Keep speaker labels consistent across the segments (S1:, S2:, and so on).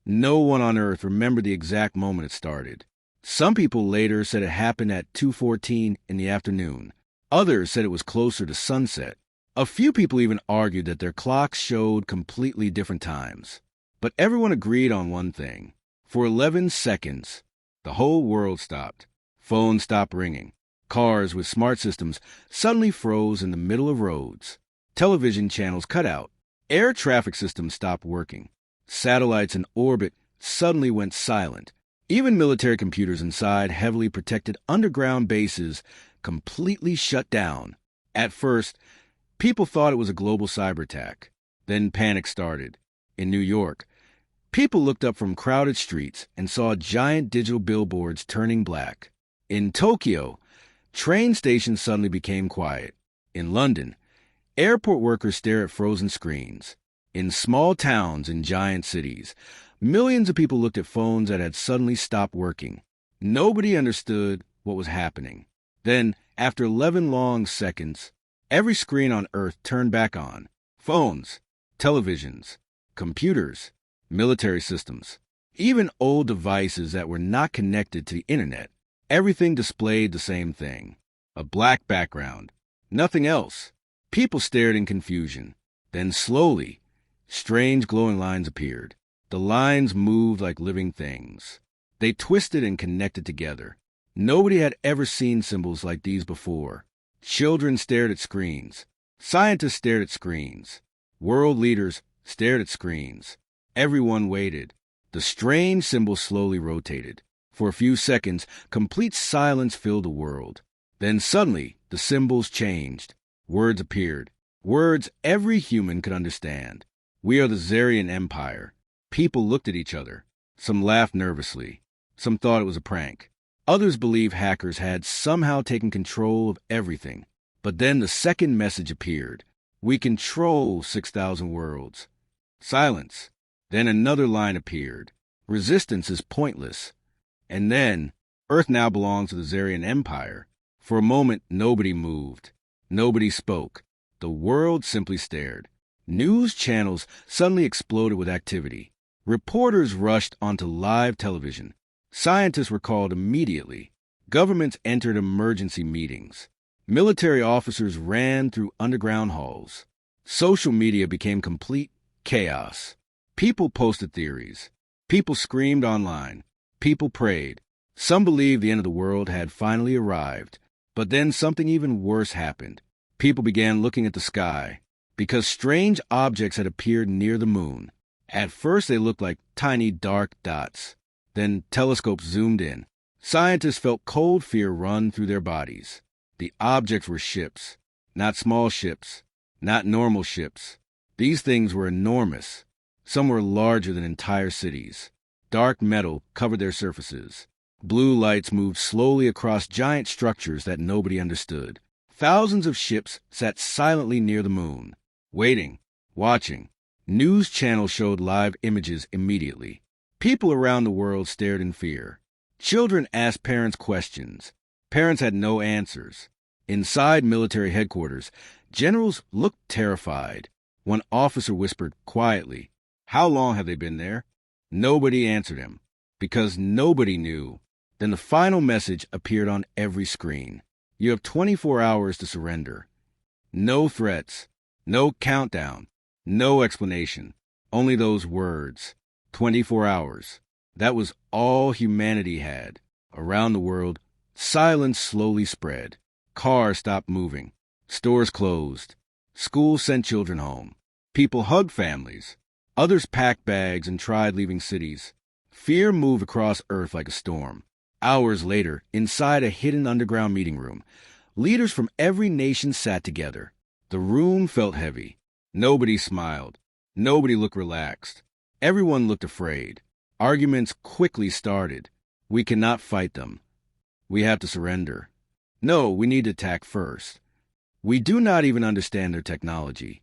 S1: No one on Earth remembered the exact moment it started. Some people later said it happened at 2:14 in the afternoon. Others said it was closer to sunset. A few people even argued that their clocks showed completely different times. But everyone agreed on one thing. For 11 seconds, the whole world stopped. Phones stopped ringing. Cars with smart systems suddenly froze in the middle of roads. Television channels cut out. Air traffic systems stopped working. Satellites in orbit suddenly went silent. Even military computers inside heavily protected underground bases completely shut down. At first, people thought it was a global cyber attack. Then panic started. In New York, people looked up from crowded streets and saw giant digital billboards turning black. In Tokyo, train stations suddenly became quiet. In London, airport workers stare at frozen screens. In small towns and giant cities, millions of people looked at phones that had suddenly stopped working. Nobody understood what was happening. Then, after 11 long seconds, every screen on Earth turned back on. Phones, televisions, computers, military systems, even old devices that were not connected to the internet. Everything displayed the same thing. A black background. Nothing else. People stared in confusion. Then slowly, strange glowing lines appeared. The lines moved like living things. They twisted and connected together. Nobody had ever seen symbols like these before. Children stared at screens. Scientists stared at screens. World leaders stared at screens. Everyone waited. The strange symbols slowly rotated. For a few seconds, complete silence filled the world. Then suddenly, the symbols changed. Words appeared. Words every human could understand. We are the Zarian Empire. People looked at each other. Some laughed nervously. Some thought it was a prank. Others believed hackers had somehow taken control of everything. But then the second message appeared. We control 6,000 worlds. Silence. Then another line appeared. Resistance is pointless. And then, Earth now belongs to the Zarian Empire. For a moment, nobody moved. Nobody spoke. The world simply stared. News channels suddenly exploded with activity. Reporters rushed onto live television. Scientists were called immediately. Governments entered emergency meetings. Military officers ran through underground halls. Social media became complete chaos. People posted theories. People screamed online. People prayed. Some believed the end of the world had finally arrived. But then something even worse happened. People began looking at the sky, because strange objects had appeared near the moon. At first they looked like tiny dark dots. Then telescopes zoomed in. Scientists felt cold fear run through their bodies. The objects were ships. Not small ships. Not normal ships. These things were enormous. Some were larger than entire cities. Dark metal covered their surfaces. Blue lights moved slowly across giant structures that nobody understood. Thousands of ships sat silently near the moon, waiting, watching. News channels showed live images immediately. People around the world stared in fear. Children asked parents questions. Parents had no answers. Inside military headquarters, generals looked terrified. One officer whispered quietly, "How long have they been there?" Nobody answered him, because nobody knew. Then the final message appeared on every screen. You have 24 hours to surrender. No threats, no countdown, no explanation, only those words. 24 hours. That was all humanity had. Around the world, silence slowly spread. Cars stopped moving. Stores closed. Schools sent children home. People hugged families. Others packed bags and tried leaving cities. Fear moved across Earth like a storm. Hours later, inside a hidden underground meeting room, leaders from every nation sat together. The room felt heavy. Nobody smiled. Nobody looked relaxed. Everyone looked afraid. Arguments quickly started. We cannot fight them. We have to surrender. No, we need to attack first. We do not even understand their technology.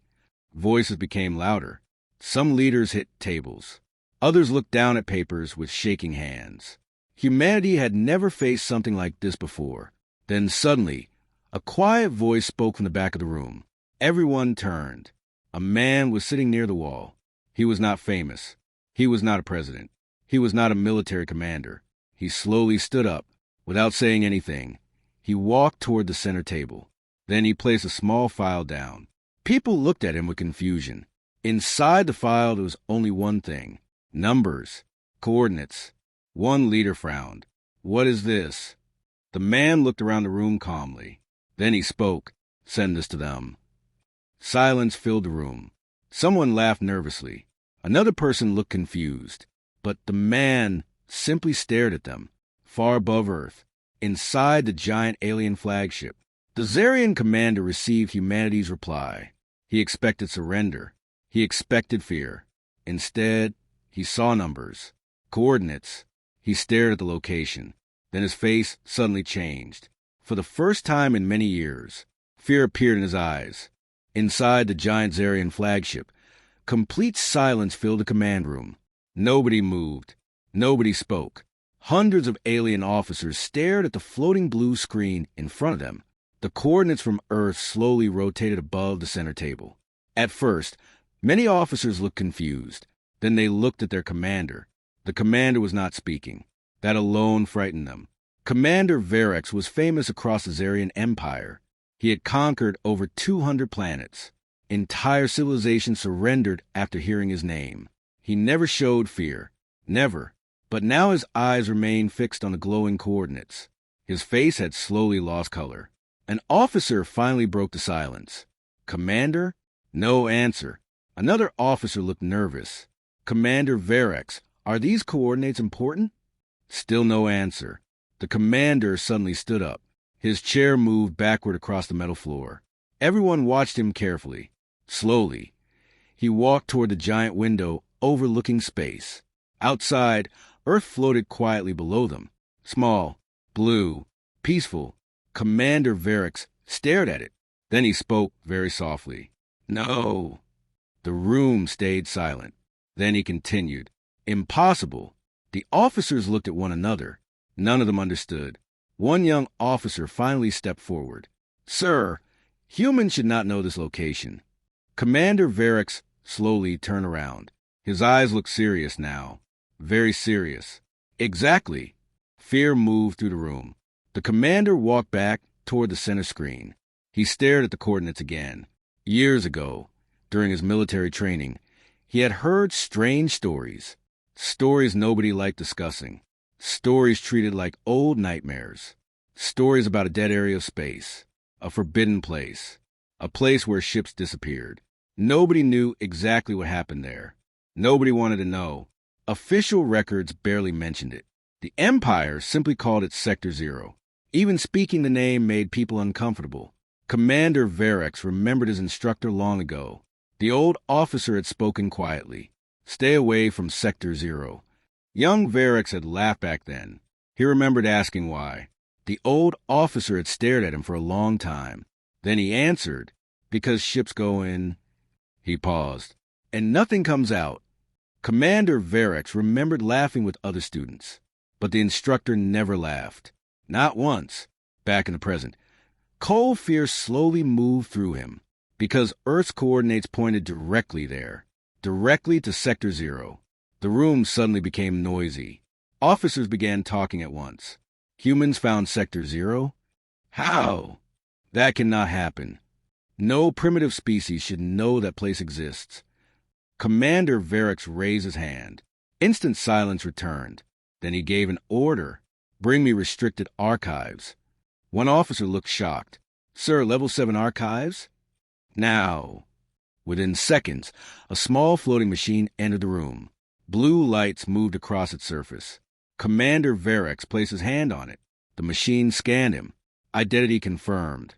S1: Voices became louder. Some leaders hit tables. Others looked down at papers with shaking hands. Humanity had never faced something like this before. Then suddenly, a quiet voice spoke from the back of the room. Everyone turned. A man was sitting near the wall. He was not famous. He was not a president. He was not a military commander. He slowly stood up. Without saying anything, he walked toward the center table. Then he placed a small file down. People looked at him with confusion. Inside the file, there was only one thing: numbers, coordinates. One leader frowned. "What is this?" The man looked around the room calmly. Then he spoke. "Send this to them." Silence filled the room. Someone laughed nervously. Another person looked confused. But the man simply stared at them, far above Earth, inside the giant alien flagship. The Zarian commander received humanity's reply. He expected surrender. He expected fear. Instead, he saw numbers, coordinates. He stared at the location. Then his face suddenly changed. For the first time in many years, fear appeared in his eyes. Inside the giant Zarian flagship, complete silence filled the command room. Nobody moved. Nobody spoke. Hundreds of alien officers stared at the floating blue screen in front of them. The coordinates from Earth slowly rotated above the center table. At first, many officers looked confused. Then they looked at their commander. The commander was not speaking. That alone frightened them. Commander Verex was famous across the Zarian Empire. He had conquered over 200 planets. Entire civilizations surrendered after hearing his name. He never showed fear. Never. But now his eyes remained fixed on the glowing coordinates. His face had slowly lost color. An officer finally broke the silence. "Commander?" No answer. Another officer looked nervous. "Commander Verex, are these coordinates important?" Still no answer. The commander suddenly stood up. His chair moved backward across the metal floor. Everyone watched him carefully. Slowly, he walked toward the giant window overlooking space. Outside, Earth floated quietly below them. Small, blue, peaceful. Commander Verex stared at it. Then he spoke very softly. "No." The room stayed silent. Then he continued. "Impossible." The officers looked at one another. None of them understood. One young officer finally stepped forward. "Sir, humans should not know this location." Commander Verex slowly turned around. His eyes looked serious now. Very serious. "Exactly." Fear moved through the room. The commander walked back toward the center screen. He stared at the coordinates again. Years ago, during his military training, he had heard strange stories. Stories nobody liked discussing. Stories treated like old nightmares. Stories about a dead area of space. A forbidden place. A place where ships disappeared. Nobody knew exactly what happened there. Nobody wanted to know. Official records barely mentioned it. The Empire simply called it Sector Zero. Even speaking the name made people uncomfortable. Commander Verex remembered his instructor long ago. The old officer had spoken quietly. "Stay away from Sector Zero." Young Verex had laughed back then. He remembered asking why. The old officer had stared at him for a long time. Then he answered, "Because ships go in." He paused. "And nothing comes out." Commander Verex remembered laughing with other students. But the instructor never laughed. Not once. Back in the present, cold fear slowly moved through him. Because Earth's coordinates pointed directly there. Directly to Sector Zero. The room suddenly became noisy. Officers began talking at once. Humans found Sector Zero? How? That cannot happen. No primitive species should know that place exists. Commander Verex raised his hand. Instant silence returned. Then he gave an order. "Bring me restricted archives." One officer looked shocked. "Sir, Level 7 archives?" "Now." Within seconds, a small floating machine entered the room. Blue lights moved across its surface. Commander Verex placed his hand on it. The machine scanned him. Identity confirmed.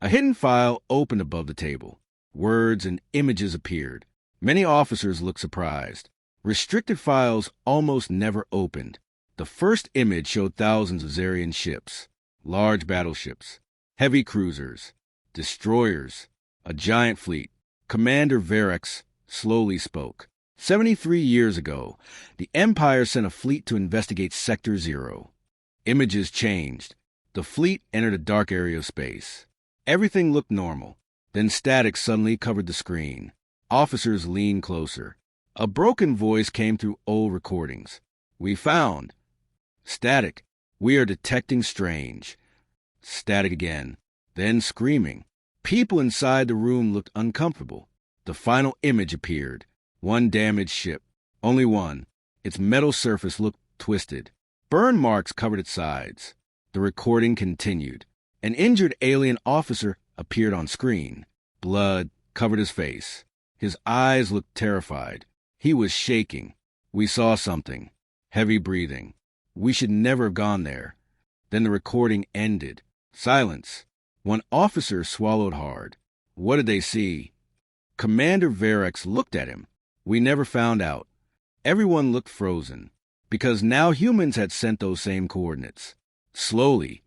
S1: A hidden file opened above the table. Words and images appeared. Many officers looked surprised. Restricted files almost never opened. The first image showed thousands of Zarian ships, large battleships, heavy cruisers, destroyers, a giant fleet. Commander Verex slowly spoke. 73 years ago, the Empire sent a fleet to investigate Sector Zero. Images changed. The fleet entered a dark area of space. Everything looked normal. Then static suddenly covered the screen. Officers leaned closer. A broken voice came through old recordings. We found. Static. We are detecting strange. Static again. Then screaming. People inside the room looked uncomfortable. The final image appeared. One damaged ship. Only one. Its metal surface looked twisted. Burn marks covered its sides. The recording continued. An injured alien officer appeared on screen. Blood covered his face. His eyes looked terrified. He was shaking. We saw something. Heavy breathing. We should never have gone there. Then the recording ended. Silence. One officer swallowed hard. What did they see? Commander Varex looked at him. We never found out. Everyone looked frozen, because now humans had sent those same coordinates. Slowly,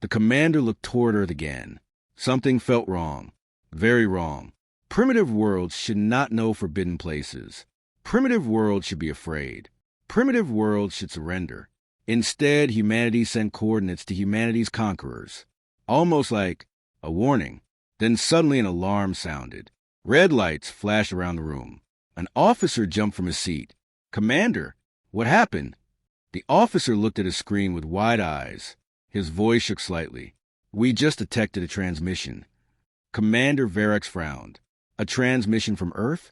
S1: the commander looked toward Earth again. Something felt wrong. Very wrong. Primitive worlds should not know forbidden places. Primitive worlds should be afraid. Primitive worlds should surrender. Instead, humanity sent coordinates to humanity's conquerors. Almost like a warning. Then suddenly an alarm sounded. Red lights flashed around the room. An officer jumped from his seat. Commander, what happened? The officer looked at his screen with wide eyes. His voice shook slightly. We just detected a transmission. Commander Varex frowned. A transmission from Earth?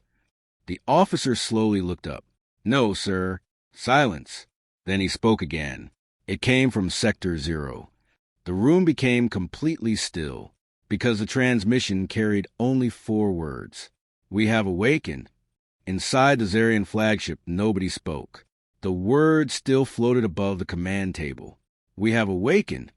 S1: The officer slowly looked up. No, sir. Silence. Then he spoke again. It came from Sector 0. The room became completely still, because the transmission carried only 4 words. We have awakened. Inside the Zarian flagship, nobody spoke. The words still floated above the command table. We have awakened,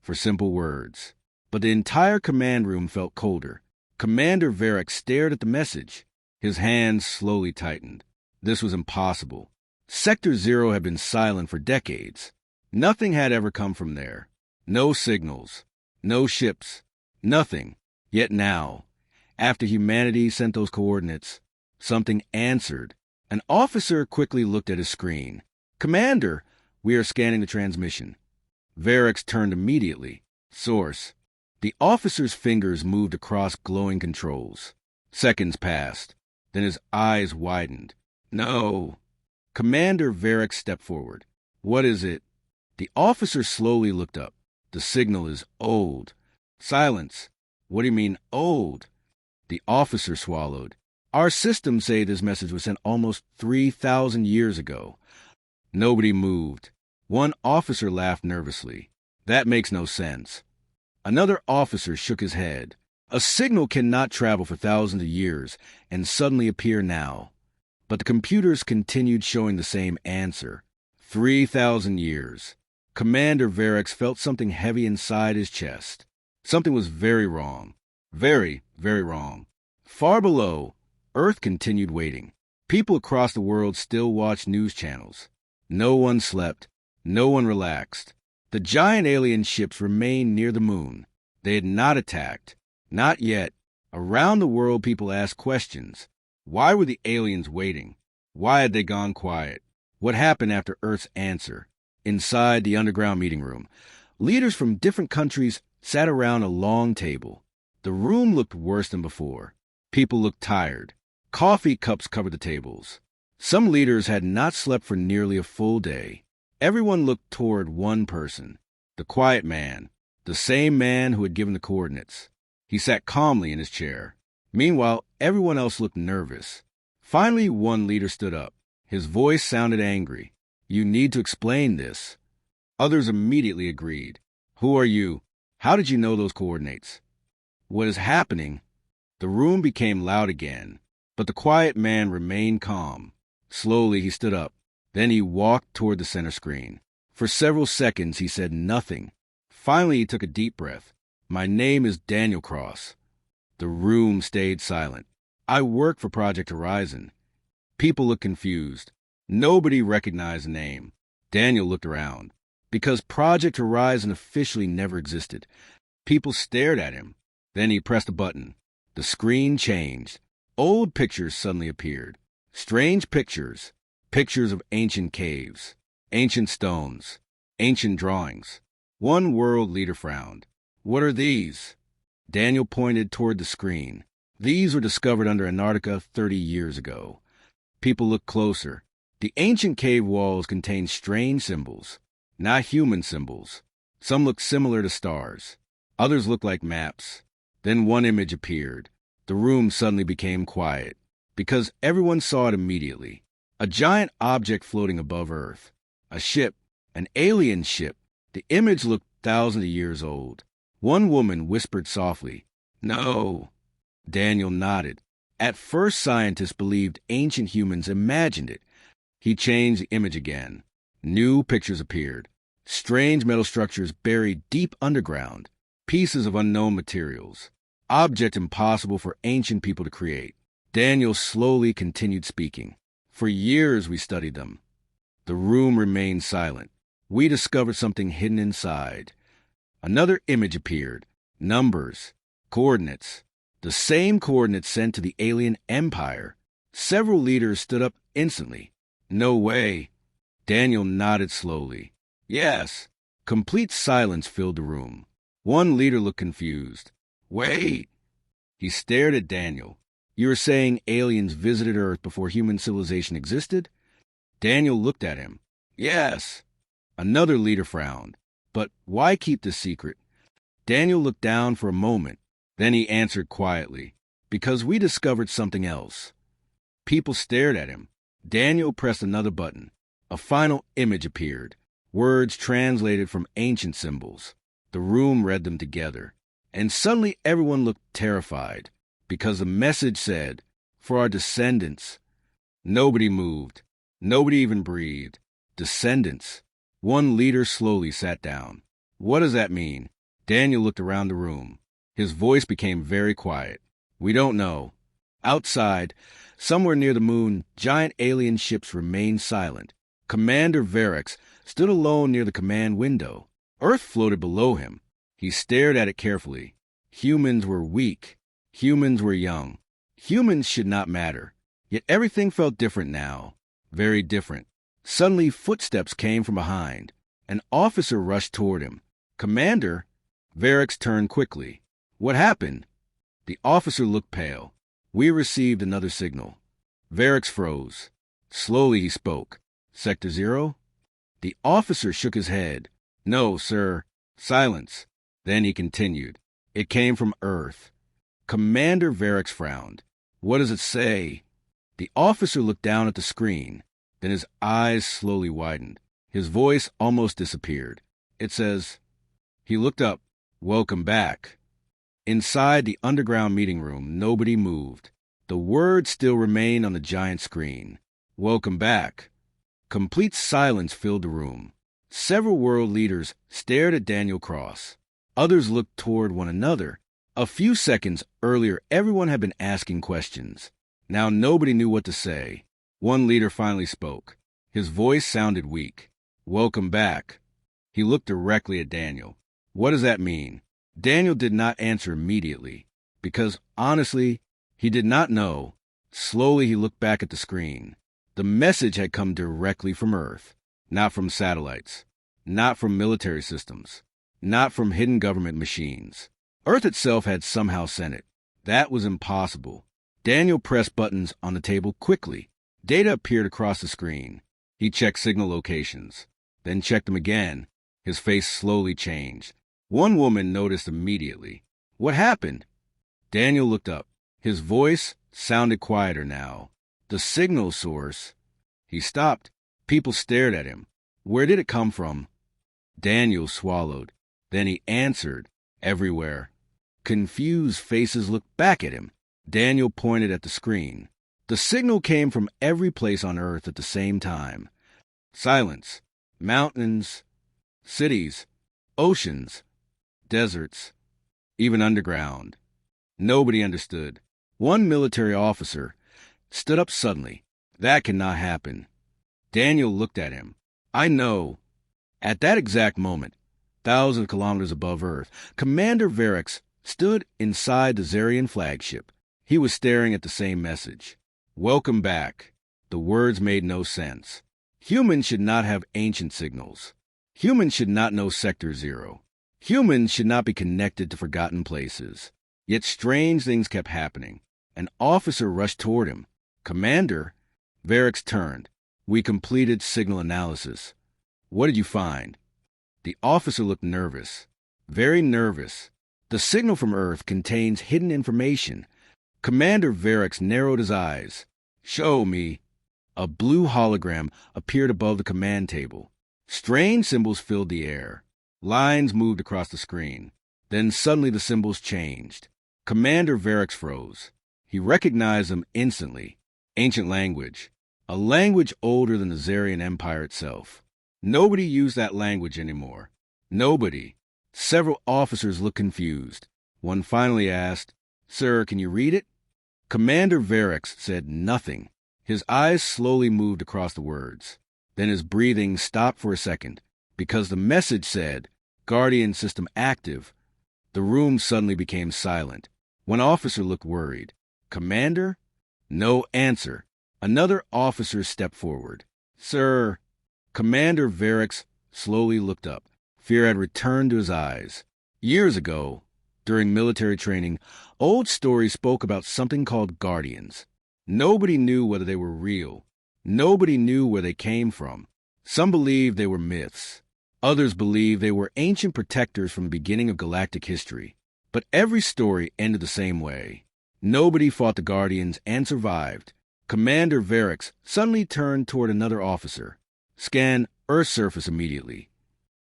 S1: for simple words. But the entire command room felt colder. Commander Varex stared at the message. His hands slowly tightened. This was impossible. Sector 0 had been silent for decades. Nothing had ever come from there. No signals. No ships. Nothing. Yet now, after humanity sent those coordinates, something answered. An officer quickly looked at his screen. Commander, we are scanning the transmission. Varex turned immediately. Source. The officer's fingers moved across glowing controls. Seconds passed. Then his eyes widened. No. Commander Varex stepped forward. What is it? The officer slowly looked up. The signal is old. Silence. What do you mean, old? The officer swallowed. Our systems say this message was sent almost 3,000 years ago. Nobody moved. One officer laughed nervously. That makes no sense. Another officer shook his head. A signal cannot travel for thousands of years and suddenly appear now. But the computers continued showing the same answer. 3,000 years. Commander Varex felt something heavy inside his chest. Something was very wrong. Very, very wrong. Far below, Earth continued waiting. People across the world still watched news channels. No one slept. No one relaxed. The giant alien ships remained near the moon. They had not attacked. Not yet. Around the world, people asked questions. Why were the aliens waiting? Why had they gone quiet? What happened after Earth's answer? Inside the underground meeting room, leaders from different countries sat around a long table. The room looked worse than before. People looked tired. Coffee cups covered the tables. Some leaders had not slept for nearly a full day. Everyone looked toward one person, the quiet man, the same man who had given the coordinates. He sat calmly in his chair. Meanwhile, everyone else looked nervous. Finally, one leader stood up. His voice sounded angry. You need to explain this. Others immediately agreed. Who are you? How did you know those coordinates? What is happening? The room became loud again, but the quiet man remained calm. Slowly, he stood up. Then he walked toward the center screen. For several seconds, he said nothing. Finally, he took a deep breath. My name is Daniel Cross. The room stayed silent. I work for Project Horizon. People looked confused. Nobody recognized the name. Daniel looked around. Because Project Horizon officially never existed. People stared at him. Then he pressed a button. The screen changed. Old pictures suddenly appeared. Strange pictures. Pictures of ancient caves, ancient stones, ancient drawings. One world leader frowned. What are these? Daniel pointed toward the screen. These were discovered under Antarctica 30 years ago. People looked closer. The ancient cave walls contained strange symbols, not human symbols. Some looked similar to stars. Others looked like maps. Then one image appeared. The room suddenly became quiet, because everyone saw it immediately. A giant object floating above Earth. A ship, an alien ship. The image looked thousands of years old. One woman whispered softly, "No." Daniel nodded. At first, scientists believed ancient humans imagined it. He changed the image again. New pictures appeared. Strange metal structures buried deep underground. Pieces of unknown materials. Objects impossible for ancient people to create. Daniel slowly continued speaking. For years we studied them. The room remained silent. We discovered something hidden inside. Another image appeared. Numbers. Coordinates. The same coordinates sent to the alien empire. Several leaders stood up instantly. "No way." Daniel nodded slowly. "Yes." Complete silence filled the room. One leader looked confused. "Wait." He stared at Daniel. "You were saying aliens visited Earth before human civilization existed?" Daniel looked at him. "Yes." Another leader frowned. "But why keep this secret?" Daniel looked down for a moment. Then he answered quietly, "Because we discovered something else." People stared at him. Daniel pressed another button. A final image appeared. Words translated from ancient symbols. The room read them together. And suddenly everyone looked terrified, because the message said, "For our descendants." Nobody moved. Nobody even breathed. Descendants. One leader slowly sat down. "What does that mean?" Daniel looked around the room. His voice became very quiet. "We don't know." Outside, somewhere near the moon, giant alien ships remained silent. Commander Varix stood alone near the command window. Earth floated below him. He stared at it carefully. Humans were weak. Humans were young. Humans should not matter. Yet everything felt different now. Very different. Suddenly, footsteps came from behind. An officer rushed toward him. "Commander?" Varix turned quickly. "What happened?" The officer looked pale. "We received another signal." Varix froze. Slowly he spoke. "Sector 0? The officer shook his head. "No, sir." Silence. Then he continued. "It came from Earth." Commander Varix frowned. "What does it say?" The officer looked down at the screen. Then his eyes slowly widened. His voice almost disappeared. "It says..." He looked up. "Welcome back." Inside the underground meeting room, nobody moved. The words still remained on the giant screen. "Welcome back." Complete silence filled the room. Several world leaders stared at Daniel Cross. Others looked toward one another. A few seconds earlier, everyone had been asking questions. Now nobody knew what to say. One leader finally spoke. His voice sounded weak. "Welcome back." He looked directly at Daniel. "What does that mean?" Daniel did not answer immediately, because, honestly, he did not know. Slowly he looked back at the screen. The message had come directly from Earth, not from satellites, not from military systems, not from hidden government machines. Earth itself had somehow sent it. That was impossible. Daniel pressed buttons on the table quickly. Data appeared across the screen. He checked signal locations, then checked them again. His face slowly changed. One woman noticed immediately. "What happened?" Daniel looked up. His voice sounded quieter now. "The signal source..." He stopped. People stared at him. Where did it come from? Daniel swallowed. Then he answered, "Everywhere." Confused faces looked back at him. Daniel pointed at the screen. The signal came from every place on Earth at the same time. Silence. Mountains. Cities. Oceans. Deserts. Even underground. Nobody understood. One military officer stood up suddenly. "That cannot happen." Daniel looked at him. "I know." At that exact moment, thousands of kilometers above Earth, Commander Varix stood inside the Zarian flagship. He was staring at the same message. "Welcome back." The words made no sense. Humans should not have ancient signals. Humans should not know Sector 0. Humans should not be connected to forgotten places. Yet strange things kept happening. An officer rushed toward him. "Commander?" Varix turned. We completed signal analysis. What did you find? The officer looked nervous. Very nervous. The signal from Earth contains hidden information. Commander Varix narrowed his eyes. Show me. A blue hologram appeared above the command table. Strange symbols filled the air. Lines moved across the screen. Then suddenly the symbols changed. Commander Varix froze. He recognized them instantly. Ancient language. A language older than the Zarian Empire itself. Nobody used that language anymore. Nobody. Several officers looked confused. One finally asked, Sir, can you read it? Commander Varix said nothing. His eyes slowly moved across the words. Then his breathing stopped for a second. Because the message said, Guardian system active, the room suddenly became silent. One officer looked worried. Commander? No answer. Another officer stepped forward. Sir. Commander Varix slowly looked up. Fear had returned to his eyes. Years ago, during military training, old stories spoke about something called guardians. Nobody knew whether they were real. Nobody knew where they came from. Some believed they were myths. Others believed they were ancient protectors from the beginning of galactic history. But every story ended the same way. Nobody fought the Guardians and survived. Commander Varix suddenly turned toward another officer. Scan Earth's surface immediately.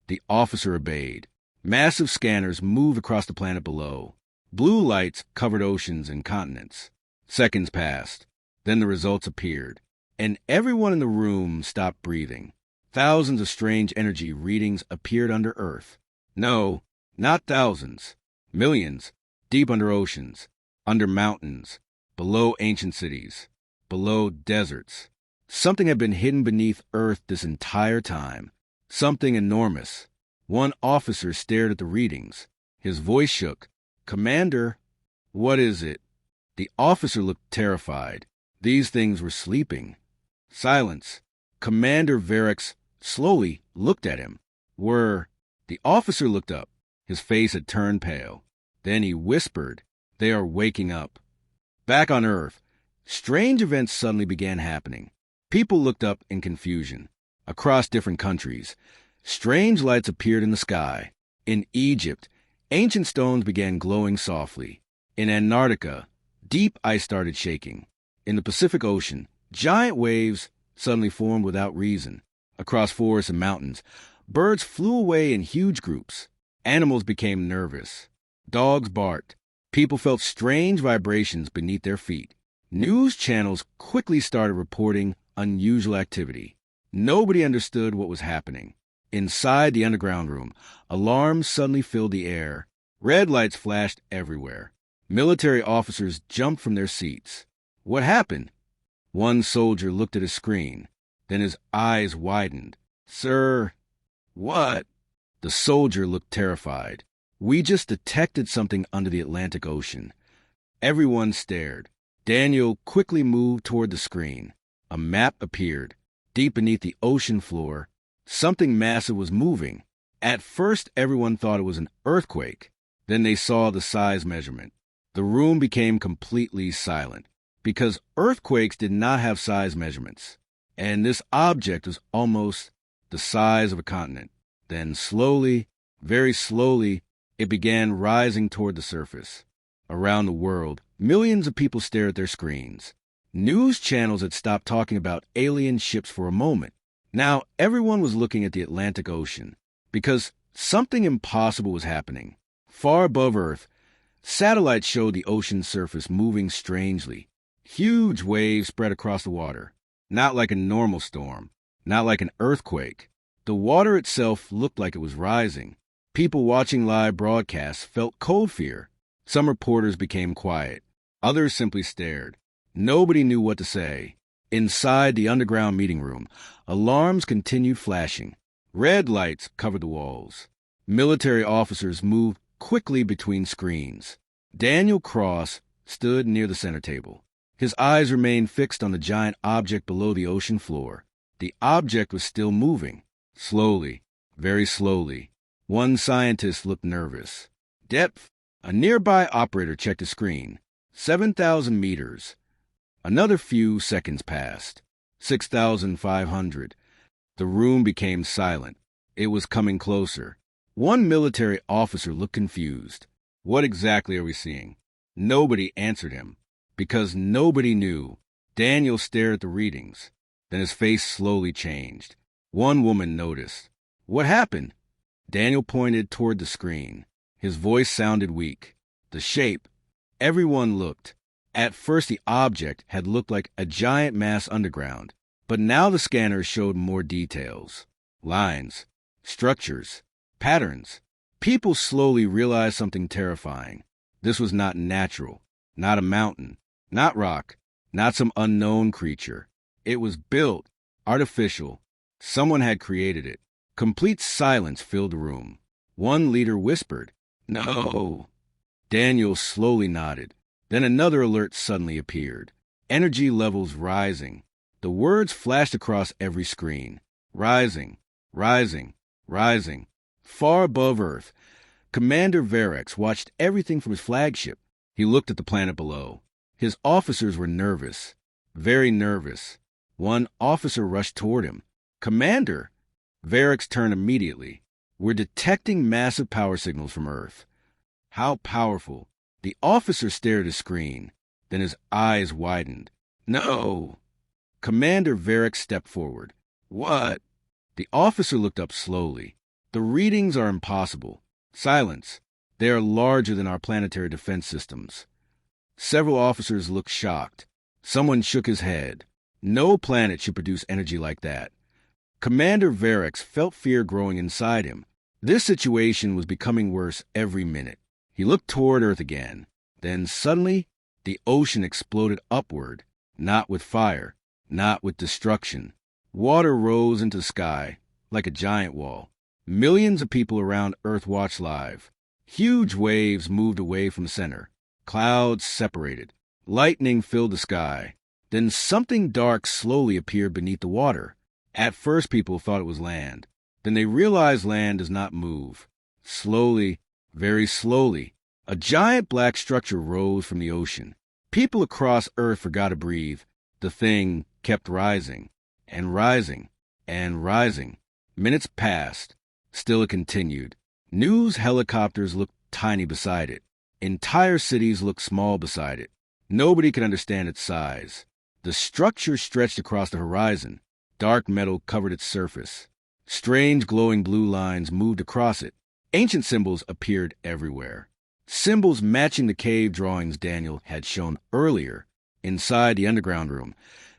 S1: The officer obeyed. Massive scanners moved across the planet below. Blue lights covered oceans and continents. Seconds passed. Then the results appeared. And everyone in the room stopped breathing. Thousands of strange energy readings appeared under Earth. No, not thousands. Millions. Deep under oceans. Under mountains. Below ancient cities. Below deserts. Something had been hidden beneath Earth this entire time. Something enormous. One officer stared at the readings. His voice shook. Commander, what is it? The officer looked terrified. These things were sleeping. Silence. Commander Varix slowly looked at him. The officer looked up. His face had turned pale. Then he whispered, They are waking up. Back on Earth, strange events suddenly began happening. People looked up in confusion. Across different countries, strange lights appeared in the sky. In Egypt, ancient stones began glowing softly. In Antarctica, deep ice started shaking. In the Pacific Ocean, giant waves suddenly formed without reason. Across forests and mountains, birds flew away in huge groups. Animals became nervous. Dogs barked. People felt strange vibrations beneath their feet. News channels quickly started reporting unusual activity. Nobody understood what was happening. Inside the underground room, alarms suddenly filled the air. Red lights flashed everywhere. Military officers jumped from their seats. What happened? One soldier looked at his screen. Then his eyes widened. Sir, what? The soldier looked terrified. We just detected something under the Atlantic Ocean. Everyone stared. Daniel quickly moved toward the screen. A map appeared. Deep beneath the ocean floor, something massive was moving. At first, everyone thought it was an earthquake. Then they saw the size measurement. The room became completely silent, because earthquakes did not have size measurements. And this object was almost the size of a continent. Then slowly, very slowly, it began rising toward the surface. Around the world, millions of people stared at their screens. News channels had stopped talking about alien ships for a moment. Now everyone was looking at the Atlantic Ocean, because something impossible was happening. Far above Earth, satellites showed the ocean's surface moving strangely. Huge waves spread across the water. Not like a normal storm, not like an earthquake. The water itself looked like it was rising. People watching live broadcasts felt cold fear. Some reporters became quiet. Others simply stared. Nobody knew what to say. Inside the underground meeting room, alarms continued flashing. Red lights covered the walls. Military officers moved quickly between screens. Daniel Cross stood near the center table. His eyes remained fixed on the giant object below the ocean floor. The object was still moving. Slowly, very slowly. One scientist looked nervous. Depth. A nearby operator checked the screen. 7,000 meters. Another few seconds passed. 6,500. The room became silent. It was coming closer. One military officer looked confused. What exactly are we seeing? Nobody answered him, because nobody knew. Daniel stared at the readings. Then his face slowly changed. One woman noticed. What happened? Daniel pointed toward the screen. His voice sounded weak. The shape. Everyone looked. At first the object had looked like a giant mass underground, but now the scanner showed more details. Lines, structures, patterns. People slowly realized something terrifying. This was not natural, not a mountain, not rock, not some unknown creature. It was built, artificial. Someone had created it. Complete silence filled the room. One leader whispered, "No." Daniel slowly nodded. Then another alert suddenly appeared. Energy levels rising. The words flashed across every screen. Rising, rising, rising. Far above Earth, Commander Varex watched everything from his flagship. He looked at the planet below. His officers were nervous, very nervous. One officer rushed toward him. "Commander!" Varex turned immediately. "We're detecting massive power signals from Earth." How powerful. The officer stared at his screen. Then his eyes widened. "No!" Commander Varex stepped forward. "What?" The officer looked up slowly. "The readings are impossible. Silence. They are larger than our planetary defense systems." Several officers looked shocked. Someone shook his head. No planet should produce energy like that. Commander Varex felt fear growing inside him. This situation was becoming worse every minute. He looked toward Earth again. Then suddenly, the ocean exploded upward, not with fire, not with destruction. Water rose into the sky like a giant wall. Millions of people around Earth watched live. Huge waves moved away from the center. Clouds separated. Lightning filled the sky. Then something dark slowly appeared beneath the water. At first, people thought it was land. Then they realized land does not move. Slowly, very slowly, a giant black structure rose from the ocean. People across Earth forgot to breathe. The thing kept rising, and rising, and rising. Minutes passed. Still it continued. News helicopters looked tiny beside it. Entire cities looked small beside it. Nobody could understand its size. The structure stretched across the horizon. Dark metal covered its surface. Strange glowing blue lines moved across it. Ancient symbols appeared everywhere. Symbols matching the cave drawings Daniel had shown earlier. Inside the underground room,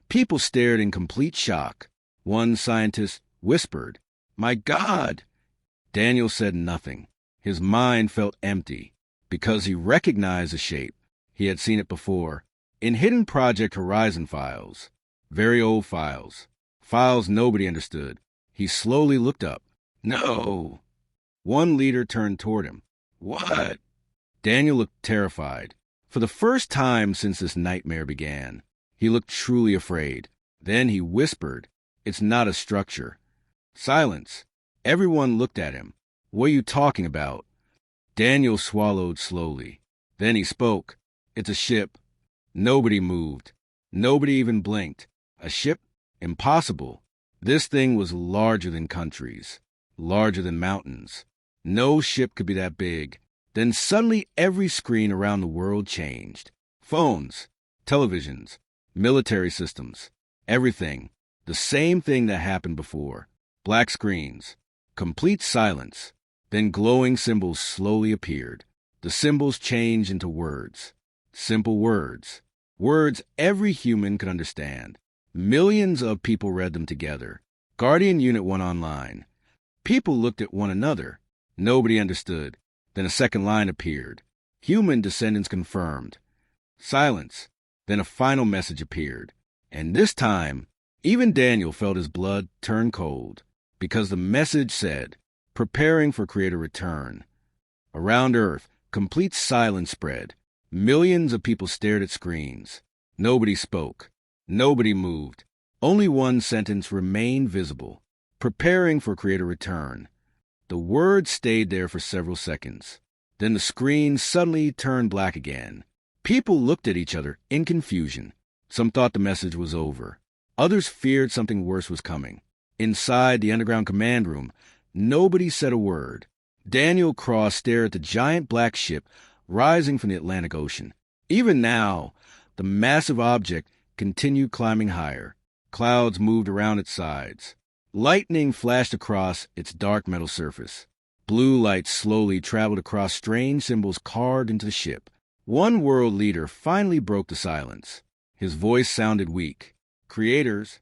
S1: people stared in complete shock. One scientist whispered, "My God!" Daniel said nothing. His mind felt empty because he recognized the shape. He had seen it before. In hidden Project Horizon files. Very old files. Files nobody understood. He slowly looked up. "No!" One leader turned toward him. "What?" Daniel looked terrified. For the first time since this nightmare began, he looked truly afraid. Then he whispered, "It's not a structure." Silence. Everyone looked at him. "What are you talking about?" Daniel swallowed slowly. Then he spoke. "It's a ship." Nobody moved. Nobody even blinked. A ship? Impossible. This thing was larger than countries, larger than mountains. No ship could be that big. Then suddenly every screen around the world changed. Phones, televisions, military systems, everything. The same thing that happened before. Black screens, complete silence. Then glowing symbols slowly appeared. The symbols changed into words. Simple words. Words every human could understand. Millions of people read them together. Guardian Unit 1 online. People looked at one another. Nobody understood. Then a second line appeared. Human descendants confirmed. Silence. Then a final message appeared. And this time, even Daniel felt his blood turn cold, because the message said, "Preparing for Creator return." Around Earth, complete silence spread. Millions of people stared at screens. Nobody spoke. Nobody moved. Only one sentence remained visible. "Preparing for Creator return." The words stayed there for several seconds. Then the screen suddenly turned black again. People looked at each other in confusion. Some thought the message was over. Others feared something worse was coming. Inside the underground command room, nobody said a word. Daniel Cross stared at the giant black ship rising from the Atlantic Ocean. Even now, the massive object continued climbing higher. Clouds moved around its sides. Lightning flashed across its dark metal surface. Blue light slowly traveled across strange symbols carved into the ship. One world leader finally broke the silence. His voice sounded weak. "Creators."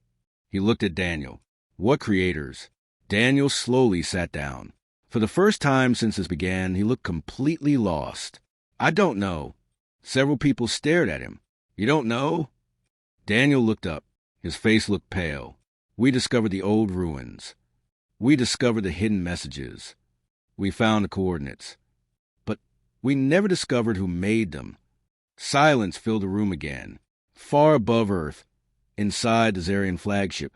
S1: He looked at Daniel. "What creators?" Daniel slowly sat down. For the first time since this began, he looked completely lost. "I don't know." Several people stared at him. "You don't know?" Daniel looked up. His face looked pale. "We discovered the old ruins. We discovered the hidden messages. We found the coordinates. But we never discovered who made them." Silence filled the room again. Far above Earth, inside the Zarian flagship,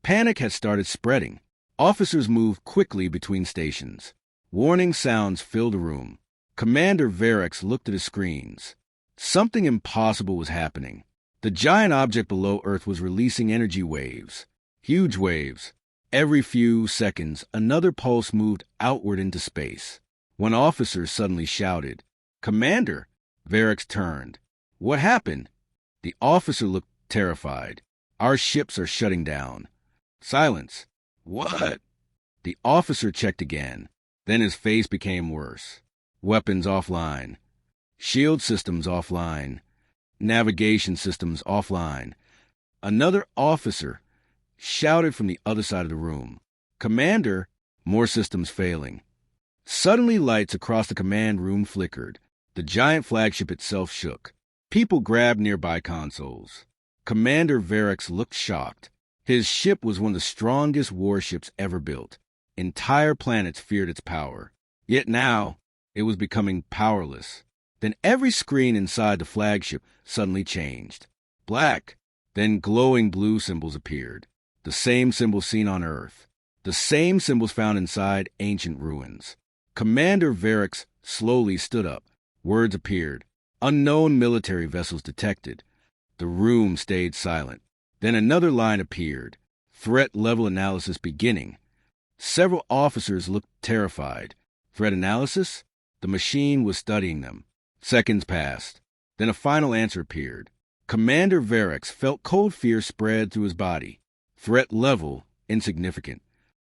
S1: panic had started spreading. Officers moved quickly between stations. Warning sounds filled the room. Commander Varex looked at his screens. Something impossible was happening. The giant object below Earth was releasing energy waves. Huge waves. Every few seconds, another pulse moved outward into space. One officer suddenly shouted, "Commander!" Varex turned. "What happened?" The officer looked terrified. "Our ships are shutting down." Silence. "What?" The officer checked again. Then his face became worse. "Weapons offline. Shield systems offline. Navigation systems offline." Another officer shouted from the other side of the room, "Commander!" More systems failing. Suddenly lights across the command room flickered. The giant flagship itself shook. People grabbed nearby consoles. Commander Varex looked shocked. His ship was one of the strongest warships ever built. Entire planets feared its power. Yet now, it was becoming powerless. Then every screen inside the flagship suddenly changed. Black. Then glowing blue symbols appeared. The same symbols seen on Earth. The same symbols found inside ancient ruins. Commander Varex slowly stood up. Words appeared. Unknown military vessels detected. The room stayed silent. Then another line appeared. Threat level analysis beginning. Several officers looked terrified. Threat analysis? The machine was studying them. Seconds passed. Then a final answer appeared. Commander Varex felt cold fear spread through his body. Threat level, insignificant.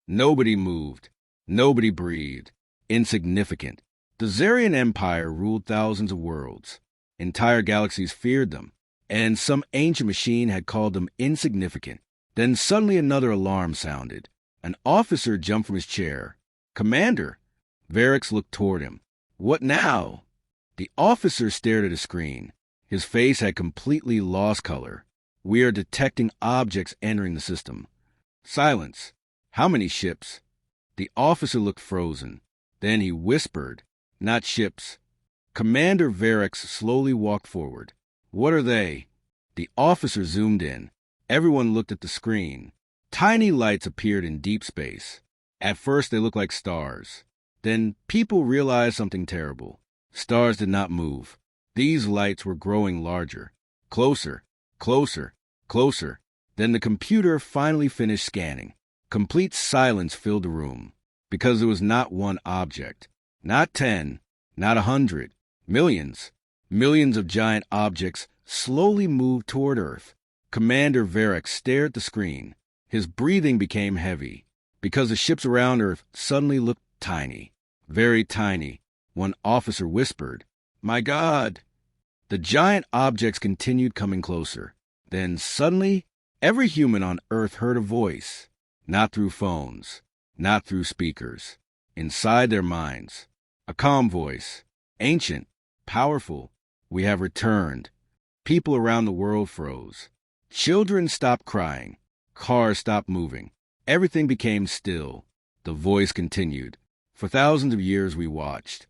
S1: Nobody moved. Nobody breathed. Insignificant. The Zarian Empire ruled thousands of worlds. Entire galaxies feared them, and some ancient machine had called them insignificant. Then suddenly another alarm sounded. An officer jumped from his chair. "Commander!" Varex looked toward him. "What now?" The officer stared at a screen. His face had completely lost color. "We are detecting objects entering the system." Silence. "How many ships?" The officer looked frozen. Then he whispered, "Not ships." Commander Varex slowly walked forward. "What are they?" The officer zoomed in. Everyone looked at the screen. Tiny lights appeared in deep space. At first they looked like stars. Then people realized something terrible. Stars did not move. These lights were growing larger. Closer, closer, closer. Then the computer finally finished scanning. Complete silence filled the room, because there was not one object. Not 10, not 100. Millions. Millions of giant objects slowly moved toward Earth. Commander Varex stared at the screen. His breathing became heavy, because the ships around Earth suddenly looked tiny. Very tiny. One officer whispered, "My God!" The giant objects continued coming closer. Then suddenly, every human on Earth heard a voice. Not through phones, not through speakers. Inside their minds. A calm voice. Ancient, powerful. "We have returned." People around the world froze. Children stopped crying. Cars stopped moving. Everything became still. The voice continued. "For thousands of years we watched."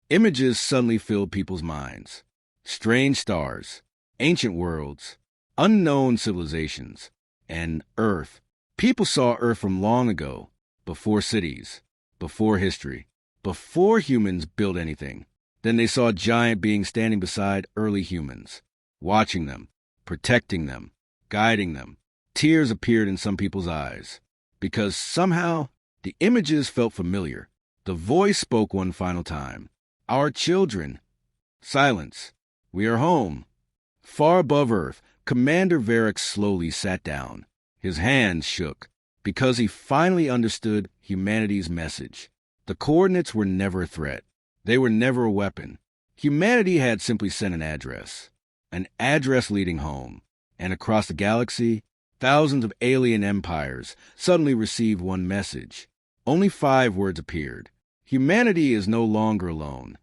S1: Images suddenly filled people's minds. Strange stars, ancient worlds, unknown civilizations, and Earth. People saw Earth from long ago, before cities, before history, before humans built anything. Then they saw giant beings standing beside early humans, watching them, protecting them, guiding them, Tears appeared in some people's eyes, because somehow the images felt familiar. The voice spoke one final time. Our children. Silence. We are home. Far above Earth, Commander Varric slowly sat down. His hands shook, because he finally understood humanity's message. The coordinates were never a threat. They were never a weapon. Humanity had simply sent an address leading home. And across the galaxy, thousands of alien empires suddenly received one message. Only 5 words appeared. Humanity is no longer alone.